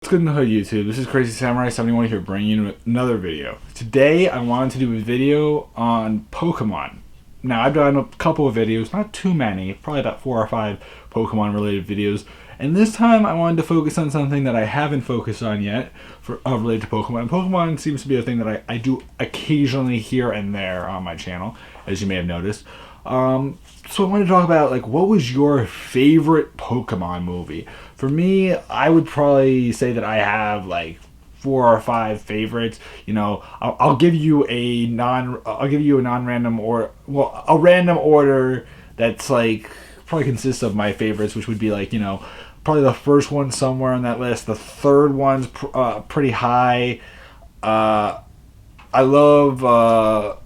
What's good in the hood, YouTube? This is Crazy Samurai 71 here, bringing you another video. Today I wanted to do a video on Pokemon. Now I've done a couple of videos, not too many, probably about 4 or 5 Pokemon related videos, and this time I wanted to focus on something that I haven't focused on yet related to Pokemon. And Pokemon seems to be a thing that I do occasionally here and there on my channel, as you may have noticed. So I wanted to talk about, like, what was your favorite Pokemon movie? For me, I would probably say that I have like 4 or 5 favorites. You know, I'll give you a non-random or a random order that's like probably consists of my favorites, which would be like, you know, probably the first one somewhere on that list. The third one's pretty high. I love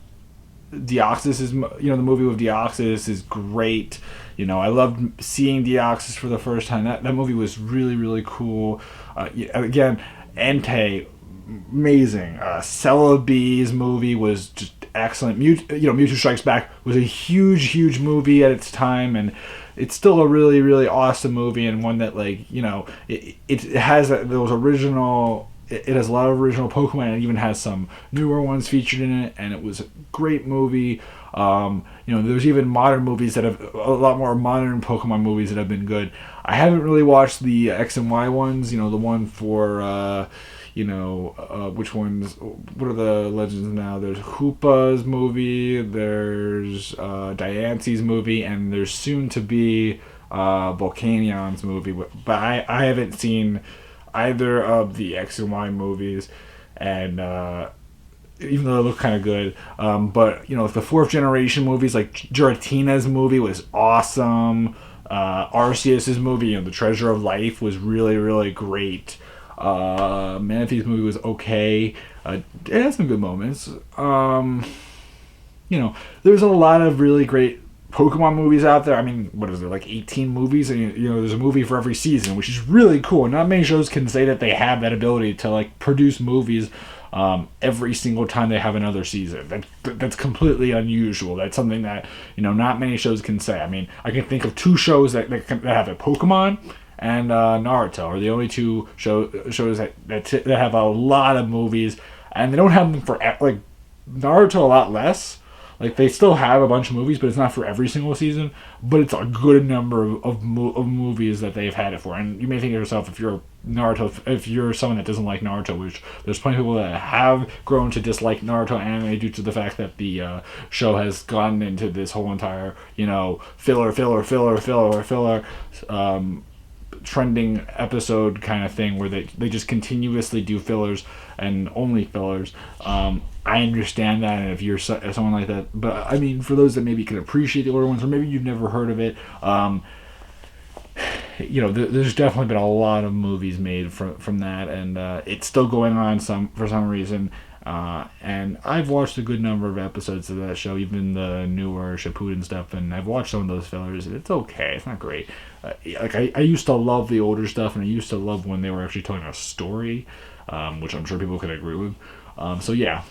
Deoxys is, you know, the movie with Deoxys is great. You know, I loved seeing Deoxys for the first time. That movie was really, really cool. Again, Entei, amazing. Celebi's movie was just excellent. Mewtwo Strikes Back was a huge, huge movie at its time, and it's still a really, really awesome movie, and one that, like, you know, it has those original. It has a lot of original Pokemon, and it even has some newer ones featured in it, and it was a great movie. You know, there's even modern movies that have a lot more modern Pokemon movies that have been good. I haven't really watched the X and Y ones. You know, the one for which ones? What are the legends now? There's Hoopa's movie. There's Diance's movie, and there's soon to be Volcanion's movie. But I haven't seen either of the X and Y movies, and even though they look kind of good, but you know, the 4th generation movies, like Giratina's movie was awesome. Arceus's movie, you know, The Treasure of Life, was really, really great. Manaphy's movie was okay. It had some good moments. You know, there's a lot of really great Pokemon movies out there. I mean, what is there, like 18 movies? And, you know, there's a movie for every season, which is really cool. Not many shows can say that they have that ability to, like, produce movies every single time they have another season. That's completely unusual. That's something that, you know, not many shows can say. I mean, I can think of 2 shows that have it. Pokemon and Naruto are the only 2 shows that have a lot of movies, and they don't have them for, like, Naruto a lot less. Like, they still have a bunch of movies, but it's not for every single season. But it's a good number of movies that they've had it for. And you may think to yourself, if you're someone that doesn't like Naruto, which there's plenty of people that have grown to dislike Naruto anime due to the fact that the show has gotten into this whole entire, you know, filler, trending episode kind of thing, where they just continuously do fillers and only fillers. I understand that, and if you're someone like that, but I mean, for those that maybe can appreciate the older ones, or maybe you've never heard of it, you know, there's definitely been a lot of movies made from that, and it's still going on for some reason. And I've watched a good number of episodes of that show, even the newer Shippuden stuff, and I've watched some of those fillers. It's okay. It's not great. Like, I used to love the older stuff, and I used to love when they were actually telling a story, which I'm sure people can agree with. So yeah.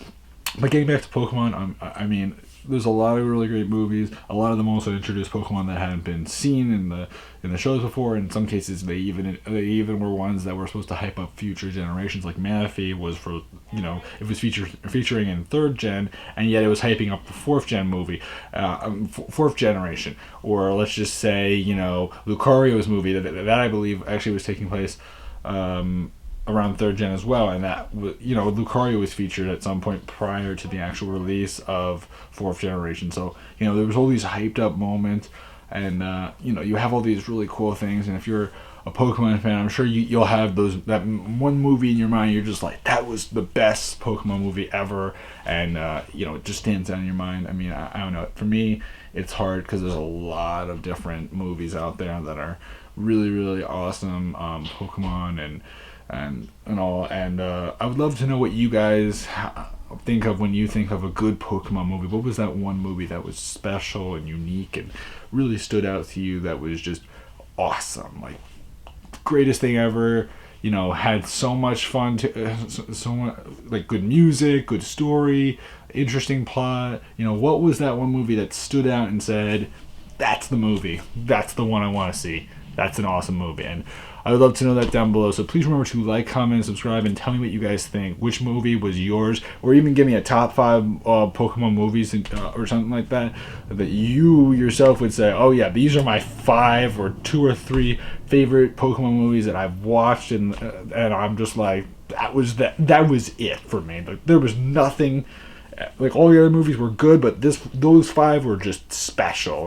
But getting back to Pokemon, I mean, there's a lot of really great movies. A lot of them also introduced Pokemon that hadn't been seen in the shows before. In some cases, they even were ones that were supposed to hype up future generations. Like Manaphy was for, you know, it was featuring in 3rd gen, and yet it was hyping up the 4th gen movie, 4th generation. Or let's just say, you know, Lucario's movie that I believe actually was taking place around 3rd gen as well, and that, you know, Lucario was featured at some point prior to the actual release of 4th generation. So, you know, there was all these hyped up moments, and you know, you have all these really cool things. And if you're a Pokemon fan, I'm sure you'll have that one movie in your mind. You're just like, that was the best Pokemon movie ever, and you know, it just stands out in your mind. I mean, I don't know. For me, it's hard because there's a lot of different movies out there that are really, really awesome. Pokemon and all, and I would love to know what you guys think of when you think of a good Pokemon movie. What was that one movie that was special and unique and really stood out to you, that was just awesome, like greatest thing ever, you know, had so much fun, so much, like, good music, good story, interesting plot. You know, what was that one movie that stood out and said, that's the movie, that's the one I want to see, that's an awesome movie? And I would love to know that down below. So please remember to like, comment, and subscribe, and tell me what you guys think. Which movie was yours, or even give me a top 5 Pokemon movies or something like that you yourself would say, oh yeah, these are my 5 or 2 or 3 favorite Pokemon movies that I've watched, and I'm just like, that was it for me. Like, there was nothing. Like, all the other movies were good, but those 5 were just special.